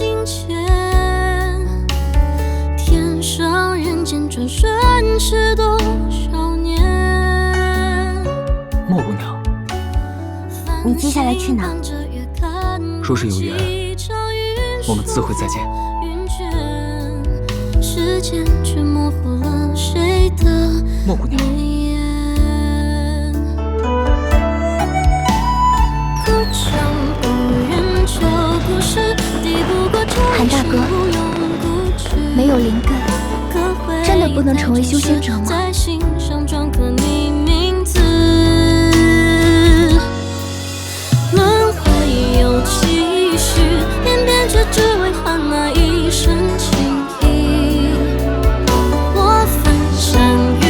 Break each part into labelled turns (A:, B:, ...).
A: 境迁，天上人间转瞬是多少年。
B: 莫姑娘，
C: 你接下来去哪？
B: 若是有缘，我们自会再见。
A: 时间却模糊了谁的
B: 莫姑娘，
C: 韩大哥，没有灵根，真的不能成为修仙者吗？
A: 轮回有期许，偏偏却只为换那一身情意。我翻山越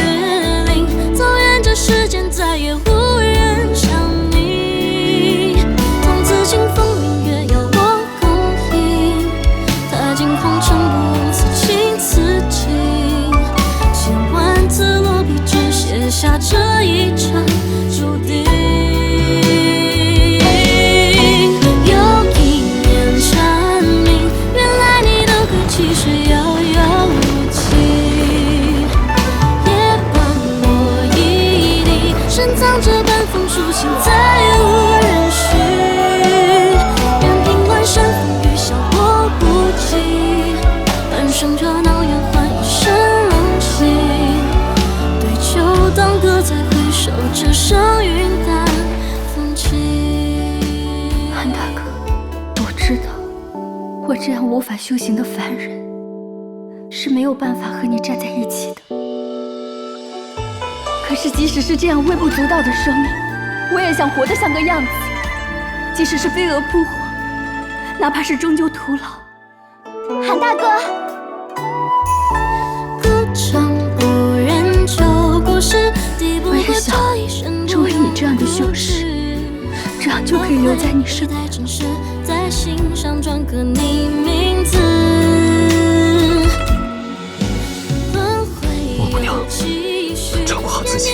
A: 岭，走遍这世间，再也无人像你。从此清风明月要我共饮，踏尽红尘不枉此情此景。千万字落笔，只写下这一场注定。其实遥遥无期，夜半落一地，深藏着半封书信，再无人续。任凭关山风雨，笑我不羁，半生热闹圆换一身冷清。对酒当歌，再回首，只剩云淡风轻。
C: 韩大哥，我知道，我这样无法修行的凡人是没有办法和你站在一起的。可是即使是这样微不足道的生命，我也想活得像个样子。即使是飞蛾扑火，哪怕是终究徒劳。韩大哥，我也想成为你这样的修士，这样就可以留在你身边。
A: 在心上篆刻你名字。
B: 莫姑娘，照顾好自己。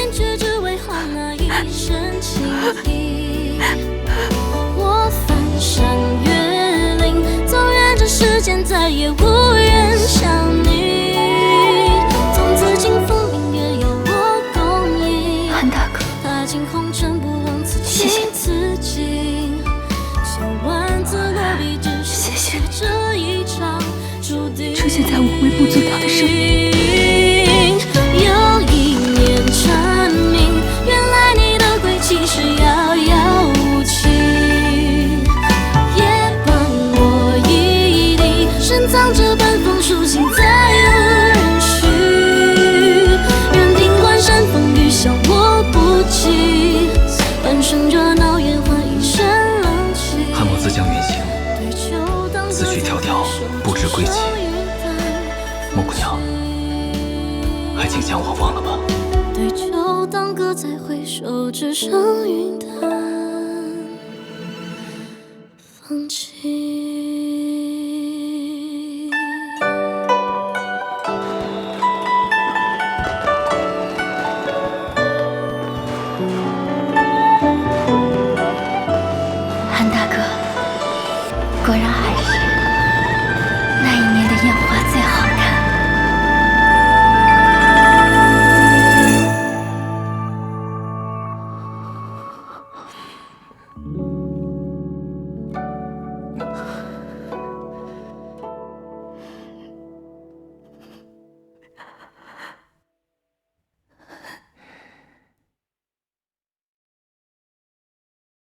A: 我翻山越岭，走遍这世间，再也无人像你。从此清风明月有我共饮。
C: 韩大哥，
A: 踏尽红尘不枉此情此景。千万字落笔，只写这一场注定。
C: 出现在我微不足道的生命。
A: 又一年蝉鸣，原来你的归期是遥遥无期。夜半落一地，深藏着半封书信，再无人续。任凭关山风雨，笑我不羁，半生热闹圆换一身冷清。
B: 汉末自将远行，自去迢迢，不知归期。莫姑娘，还请将我忘了吧。
A: 对酒当歌，再回首，只剩云淡风轻。